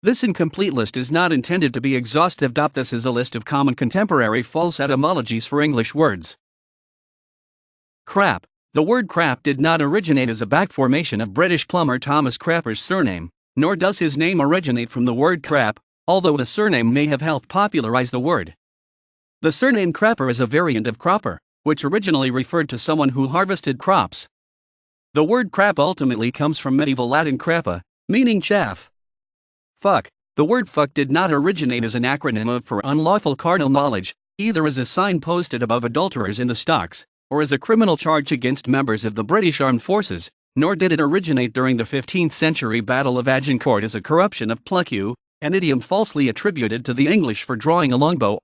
This incomplete list is not intended to be exhaustive. This is a list of common contemporary false etymologies for English words. Crap. The word crap did not originate as a back formation of British plumber Thomas Crapper's surname, nor does his name originate from the word crap, although the surname may have helped popularize the word. The surname Crapper is a variant of cropper, which originally referred to someone who harvested crops. The word crap ultimately comes from medieval Latin crappa, meaning chaff. Fuck. The word fuck did not originate as an acronym of for unlawful carnal knowledge, either as a sign posted above adulterers in the stocks, or as a criminal charge against members of the British Armed Forces, nor did it originate during the 15th century Battle of Agincourt as a corruption of pluck you, an idiom falsely attributed to the English for drawing a longbow.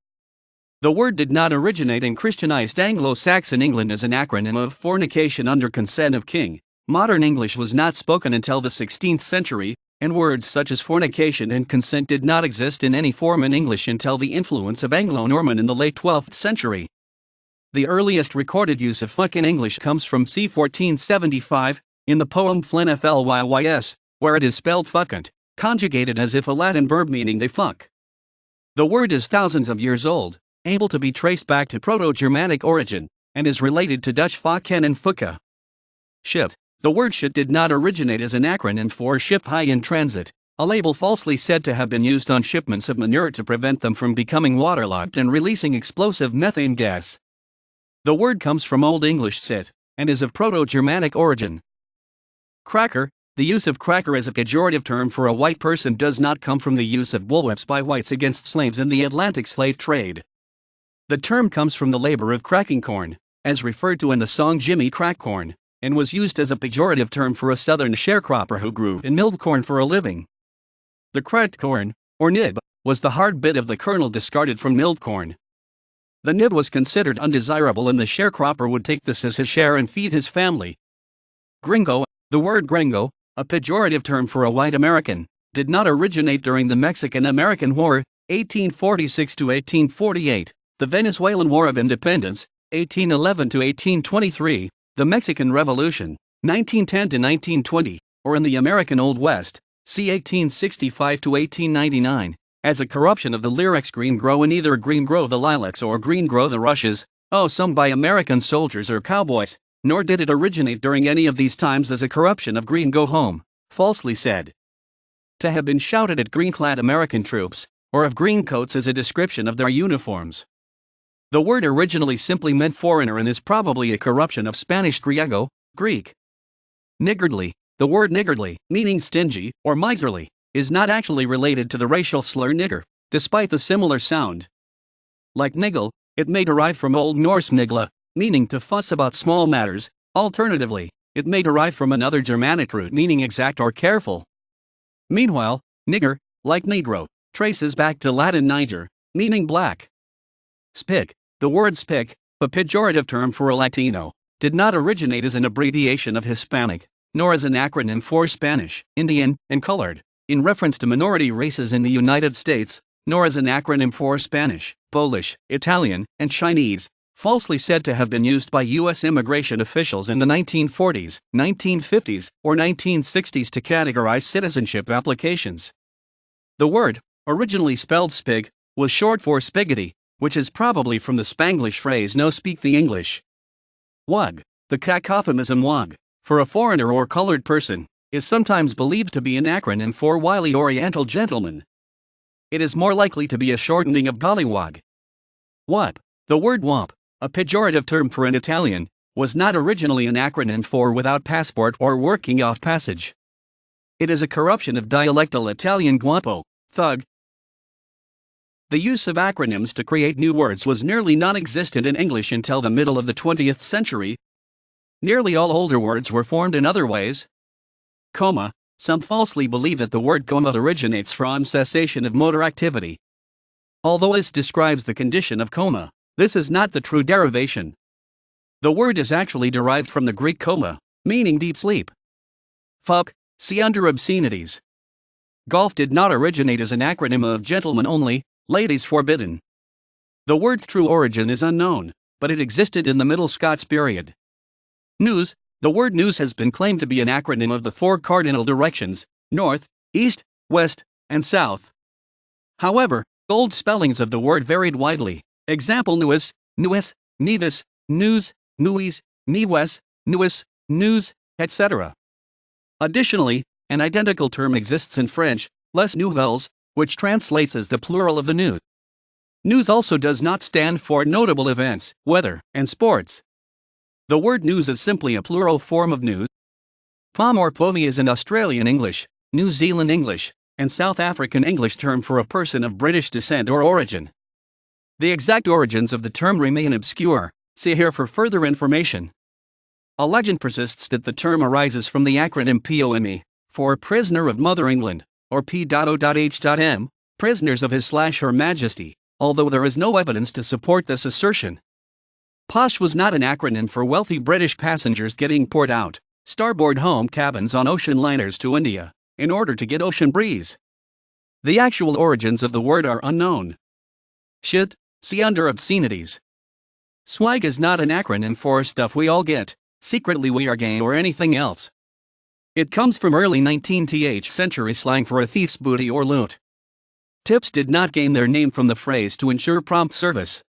The word did not originate in Christianized Anglo-Saxon England as an acronym of fornication under consent of king. Modern English was not spoken until the 16th century, and words such as fornication and consent did not exist in any form in English until the influence of Anglo-Norman in the late 12th century. The earliest recorded use of fuck in English comes from c. 1475, in the poem Flynn Flyys, where it is spelled fuckant, conjugated as if a Latin verb meaning they fuck. The word is thousands of years old, able to be traced back to Proto-Germanic origin, and is related to Dutch fakken and fucke. Shit. The word shit did not originate as an acronym for ship high in transit, a label falsely said to have been used on shipments of manure to prevent them from becoming waterlogged and releasing explosive methane gas. The word comes from Old English sit, and is of Proto-Germanic origin. Cracker. The use of cracker as a pejorative term for a white person does not come from the use of bullwhips by whites against slaves in the Atlantic slave trade. The term comes from the labor of cracking corn, as referred to in the song Jimmy Crack Corn, and was used as a pejorative term for a southern sharecropper who grew and milled corn for a living. The cracked corn, or nib, was the hard bit of the kernel discarded from milled corn. The nib was considered undesirable and the sharecropper would take this as his share and feed his family. Gringo. The word gringo, a pejorative term for a white American, did not originate during the Mexican-American War, 1846 to 1848, the Venezuelan War of Independence, 1811 to 1823, the Mexican Revolution, 1910 to 1920, or in the American Old West, c. 1865 to 1899, as a corruption of the lyrics green grow in either green grow the lilacs or green grow the rushes, sung by American soldiers or cowboys, nor did it originate during any of these times as a corruption of green go home, falsely said to have been shouted at green-clad American troops, or of green coats as a description of their uniforms. The word originally simply meant foreigner and is probably a corruption of Spanish griego, Greek. Niggardly. The word niggardly, meaning stingy or miserly, is not actually related to the racial slur nigger, despite the similar sound. Like niggle, it may derive from Old Norse nigla, meaning to fuss about small matters. Alternatively, it may derive from another Germanic root meaning exact or careful. Meanwhile, nigger, like negro, traces back to Latin niger, meaning black. Spick. The word spick, a pejorative term for a Latino, did not originate as an abbreviation of Hispanic, nor as an acronym for Spanish, Indian, and colored, in reference to minority races in the United States, nor as an acronym for Spanish, Polish, Italian, and Chinese, falsely said to have been used by U.S. immigration officials in the 1940s, 1950s, or 1960s to categorize citizenship applications. The word, originally spelled spig, was short for spiggity, which is probably from the Spanglish phrase no speak the English. Wug. The cacophonism wug, for a foreigner or colored person, is sometimes believed to be an acronym for wily Oriental gentleman. It is more likely to be a shortening of gollywog. Wop. The word wop, a pejorative term for an Italian, was not originally an acronym for without passport or working off passage. It is a corruption of dialectal Italian guapo, thug. The use of acronyms to create new words was nearly non-existent in English until the middle of the 20th century. Nearly all older words were formed in other ways. Coma. Some falsely believe that the word coma originates from cessation of motor activity. Although this describes the condition of coma, this is not the true derivation. The word is actually derived from the Greek coma, meaning deep sleep. Fuck. See under obscenities. Golf did not originate as an acronym of gentlemen only, ladies forbidden. The word's true origin is unknown, but it existed in the Middle Scots period. News. The word news has been claimed to be an acronym of the four cardinal directions, north, east, west, and south. However, old spellings of the word varied widely. Example: nuis, nuis, nevis, news, nuis, niwes, nuis, news, etc. Additionally, an identical term exists in French, les nouvelles, which translates as the plural of the news. News also does not stand for notable events, weather, and sports. The word news is simply a plural form of news. Pom or povey is an Australian English, New Zealand English, and South African English term for a person of British descent or origin. The exact origins of the term remain obscure. See here for further information. A legend persists that the term arises from the acronym POME, for Prisoner of Mother England, or P.O.H.M, Prisoners of His/Her Majesty, although there is no evidence to support this assertion. POSH was not an acronym for wealthy British passengers getting port out, starboard home cabins on ocean liners to India, in order to get ocean breeze. The actual origins of the word are unknown. Shit, see under Obscenities. Swag is not an acronym for stuff we all get, secretly we are gay or anything else. It comes from early 19th century slang for a thief's booty or loot. Tips did not gain their name from the phrase to ensure prompt service.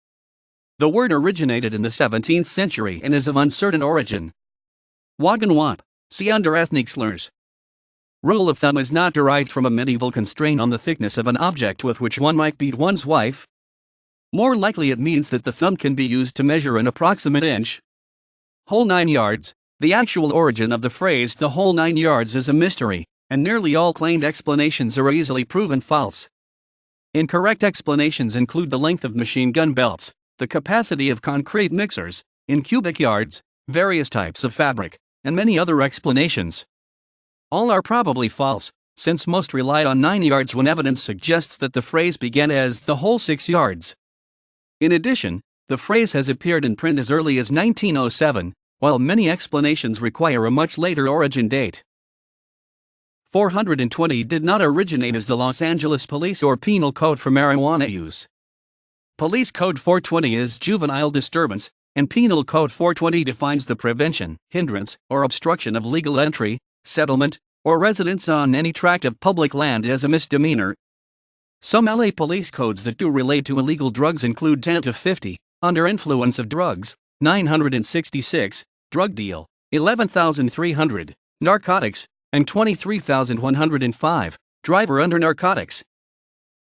The word originated in the 17th century and is of uncertain origin. Wog and wop, see under ethnic slurs. Rule of thumb is not derived from a medieval constraint on the thickness of an object with which one might beat one's wife. More likely it means that the thumb can be used to measure an approximate inch. Whole 9 yards. The actual origin of the phrase "the whole 9 yards" is a mystery, and nearly all claimed explanations are easily proven false. Incorrect explanations include the length of machine gun belts, the capacity of concrete mixers, in cubic yards, various types of fabric, and many other explanations. All are probably false, since most rely on 9 yards when evidence suggests that the phrase began as "the whole 6 yards." In addition, the phrase has appeared in print as early as 1907, while many explanations require a much later origin date. 420 did not originate as the Los Angeles Police or Penal Code for marijuana use. Police Code 420 is juvenile disturbance, and Penal Code 420 defines the prevention, hindrance, or obstruction of legal entry, settlement, or residence on any tract of public land as a misdemeanor. Some LA police codes that do relate to illegal drugs include 10 to 50, under influence of drugs, 966, drug deal, 11,300, narcotics, and 23,105, driver under narcotics.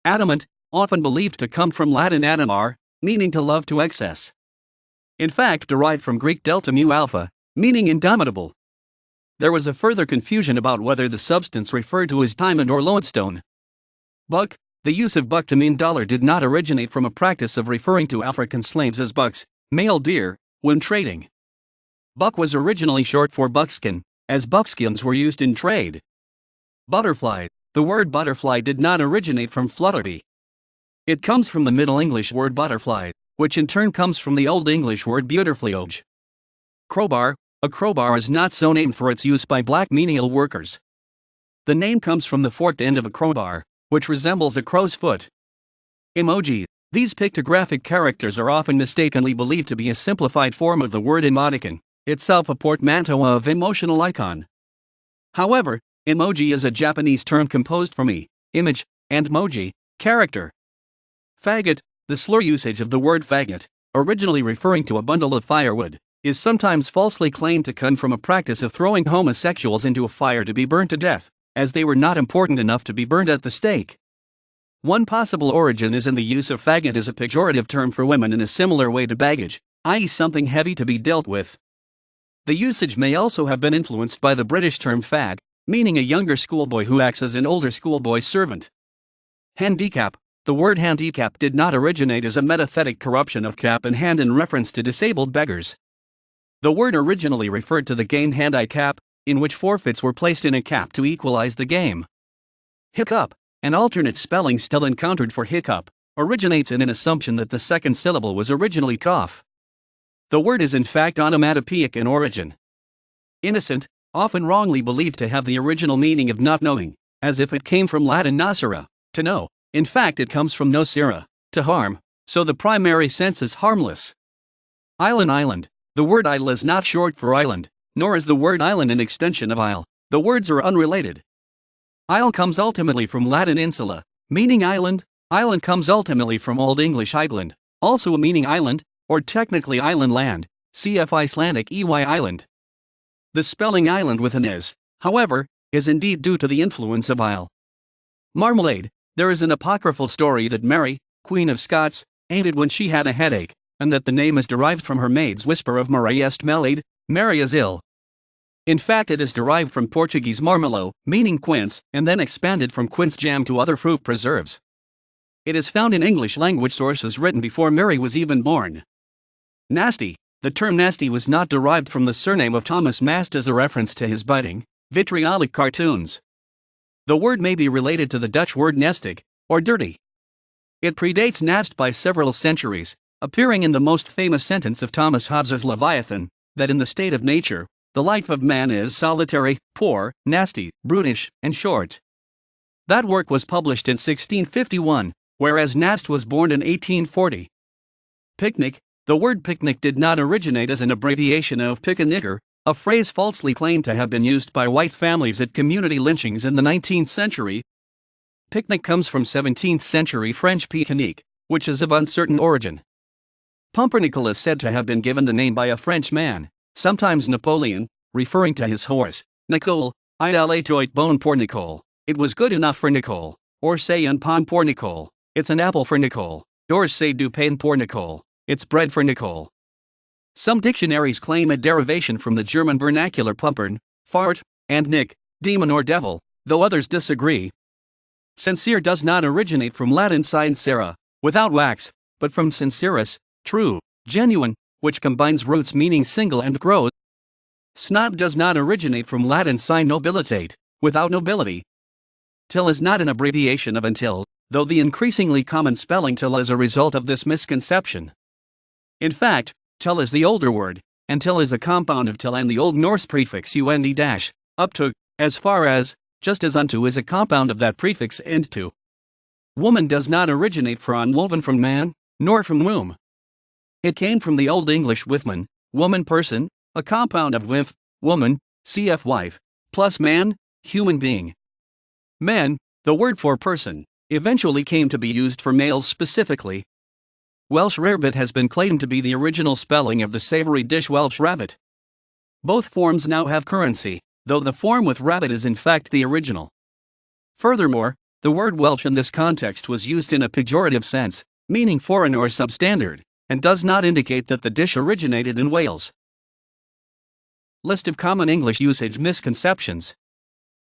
Adamant, often believed to come from Latin adamare, meaning to love to excess. In fact, derived from Greek delta mu alpha, meaning indomitable. There was a further confusion about whether the substance referred to as diamond or lodestone. Buck, the use of buck to mean dollar did not originate from a practice of referring to African slaves as bucks, male deer, when trading. Buck was originally short for buckskin, as buckskins were used in trade. Butterfly, the word butterfly did not originate from flutterby. It comes from the Middle English word butterfly, which in turn comes from the Old English word beautiflioge. Crowbar, a crowbar is not so named for its use by black menial workers. The name comes from the forked end of a crowbar, which resembles a crow's foot. Emoji, these pictographic characters are often mistakenly believed to be a simplified form of the word emoticon, itself a portmanteau of emotional icon. However, emoji is a Japanese term composed from image, and moji, character. Faggot, the slur usage of the word faggot, originally referring to a bundle of firewood, is sometimes falsely claimed to come from a practice of throwing homosexuals into a fire to be burned to death, as they were not important enough to be burned at the stake. One possible origin is in the use of faggot as a pejorative term for women in a similar way to baggage, i.e. something heavy to be dealt with. The usage may also have been influenced by the British term fag, meaning a younger schoolboy who acts as an older schoolboy's servant. Handicap, the word handicap did not originate as a metathetic corruption of cap and hand in reference to disabled beggars. The word originally referred to the game handicap, in which forfeits were placed in a cap to equalize the game. Hiccup, an alternate spelling still encountered for hiccup, originates in an assumption that the second syllable was originally cough. The word is in fact onomatopoeic in origin. Innocent, often wrongly believed to have the original meaning of not knowing, as if it came from Latin nocere, to know. In fact, it comes from nocere, to harm, so the primary sense is harmless. Island, the word isle is not short for island, nor is the word island an extension of isle, the words are unrelated. Isle comes ultimately from Latin insula, meaning island. Island comes ultimately from Old English island, also meaning island, or technically island land, cf. Icelandic island. The spelling island with an is, however, is indeed due to the influence of isle. Marmalade. There is an apocryphal story that Mary, Queen of Scots, ate it when she had a headache, and that the name is derived from her maid's whisper of Mary est malade, Mary is ill. In fact, it is derived from Portuguese marmelo, meaning quince, and then expanded from quince jam to other fruit preserves. It is found in English language sources written before Mary was even born. Nasty. The term nasty was not derived from the surname of Thomas Mast as a reference to his biting, vitriolic cartoons. The word may be related to the Dutch word nestig, or dirty. It predates nast by several centuries, appearing in the most famous sentence of Thomas Hobbes's Leviathan, that in the state of nature, the life of man is solitary, poor, nasty, brutish, and short. That work was published in 1651, whereas Nast was born in 1840. Picnic. The word picnic did not originate as an abbreviation of pick-a-nigger, a phrase falsely claimed to have been used by white families at community lynchings in the 19th century. Picnic comes from 17th century French pique-nique, which is of uncertain origin. Pumpernickel is said to have been given the name by a French man, sometimes Napoleon, referring to his horse, Nicole, il était bon pour Nicole, it was good enough for Nicole, or say un pain pour Nicole, it's an apple for Nicole, or say du pain pour Nicole, it's bread for Nicole. Some dictionaries claim a derivation from the German vernacular pumpern, fart, and nick, demon or devil, though others disagree. Sincere does not originate from Latin sincera, without wax, but from sincerus, true, genuine, which combines roots meaning single and grows. Snob does not originate from Latin sine nobilitate, without nobility. Till is not an abbreviation of until, though the increasingly common spelling till is a result of this misconception. In fact, till is the older word, and till is a compound of till and the Old Norse prefix und, up to, as far as, just as unto is a compound of that prefix and to. Woman does not originate from woven from man, nor from womb. It came from the Old English withman, woman person, a compound of wif, woman, cf. wife, plus man, human being. Man, the word for person, eventually came to be used for males specifically. Welsh rarebit has been claimed to be the original spelling of the savory dish Welsh rabbit. Both forms now have currency, though the form with rabbit is in fact the original. Furthermore, the word Welsh in this context was used in a pejorative sense, meaning foreign or substandard, and does not indicate that the dish originated in Wales. List of common English usage misconceptions.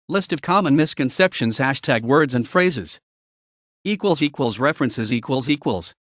List of common misconceptions #words and phrases. == References ==